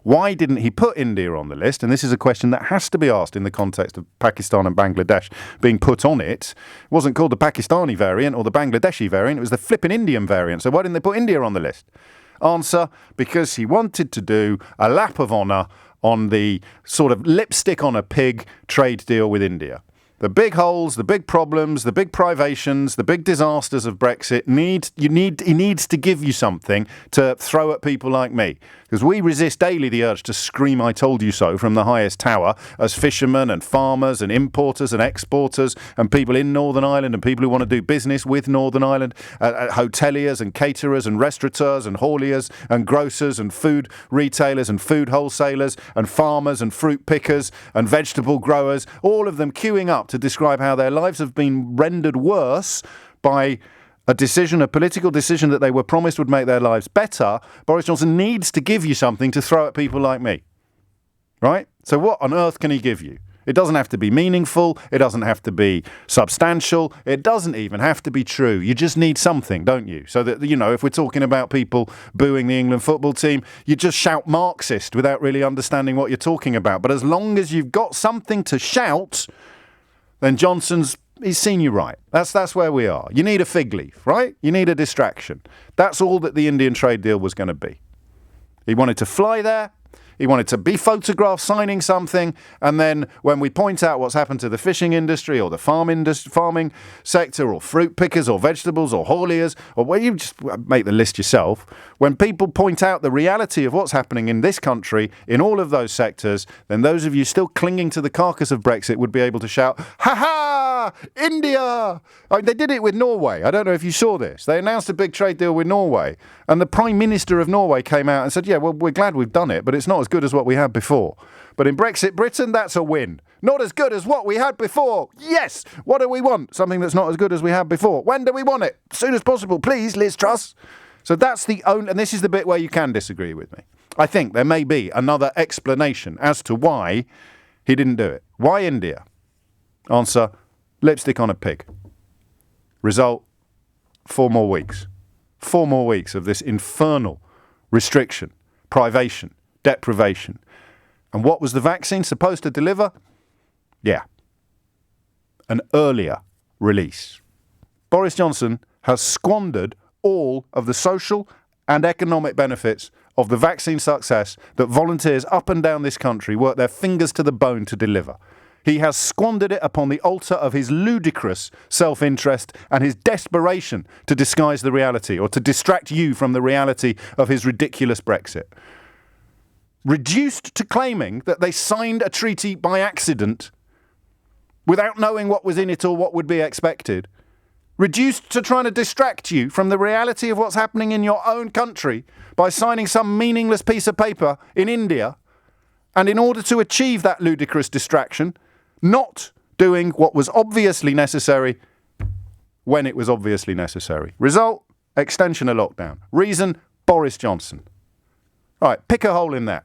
Why didn't he put India on the list? And this is a question that has to be asked in the context of Pakistan and Bangladesh being put on it. It wasn't called the Pakistani variant or the Bangladeshi variant. It was the flipping Indian variant. So why didn't they put India on the list? Answer, because he wanted to do a lap of honour on the sort of lipstick on a pig trade deal with India. The big holes, the big problems, the big privations, the big disasters of Brexit he needs to give you something to throw at people like me. Because we resist daily the urge to scream "I told you so" from the highest tower as fishermen and farmers and importers and exporters and people in Northern Ireland and people who want to do business with Northern Ireland, hoteliers and caterers and restaurateurs and hauliers and grocers and food retailers and food wholesalers and farmers and fruit pickers and vegetable growers, all of them queuing up to describe how their lives have been rendered worse by a political decision that they were promised would make their lives better. Boris Johnson needs to give you something to throw at people like me. Right? So what on earth can he give you? It doesn't have to be meaningful. It doesn't have to be substantial. It doesn't even have to be true. You just need something, don't you? So that, if we're talking about people booing the England football team, you just shout Marxist without really understanding what you're talking about. But as long as you've got something to shout, then he's seen you right. That's where we are. You need a fig leaf, right? You need a distraction. That's all that the Indian trade deal was going to be. He wanted to fly there. He wanted to be photographed signing something, and then when we point out what's happened to the fishing industry or the farming sector or fruit pickers or vegetables or hauliers, or where you just make the list yourself, when people point out the reality of what's happening in this country in all of those sectors, then those of you still clinging to the carcass of Brexit would be able to shout, "Ha ha! India!" I mean, they did it with Norway. I don't know if you saw this. They announced a big trade deal with Norway, and the Prime Minister of Norway came out and said, "Yeah, well, we're glad we've done it, but it's not as good as what we had before. But in Brexit Britain, that's a win. Not as good as what we had before. Yes! What do we want? Something that's not as good as we had before. When do we want it? As soon as possible, please, Liz Truss." So that's and this is the bit where you can disagree with me. I think there may be another explanation as to why he didn't do it. Why India? Answer, lipstick on a pig. Result, 4 more weeks. 4 more weeks of this infernal restriction, privation, deprivation. And what was the vaccine supposed to deliver? Yeah, an earlier release. Boris Johnson has squandered all of the social and economic benefits of the vaccine success that volunteers up and down this country work their fingers to the bone to deliver. He has squandered it upon the altar of his ludicrous self-interest and his desperation to disguise the reality or to distract you from the reality of his ridiculous Brexit. Reduced to claiming that they signed a treaty by accident without knowing what was in it or what would be expected. Reduced to trying to distract you from the reality of what's happening in your own country by signing some meaningless piece of paper in India. And in order to achieve that ludicrous distraction, not doing what was obviously necessary when it was obviously necessary. Result, extension of lockdown. Reason, Boris Johnson. All right, pick a hole in that.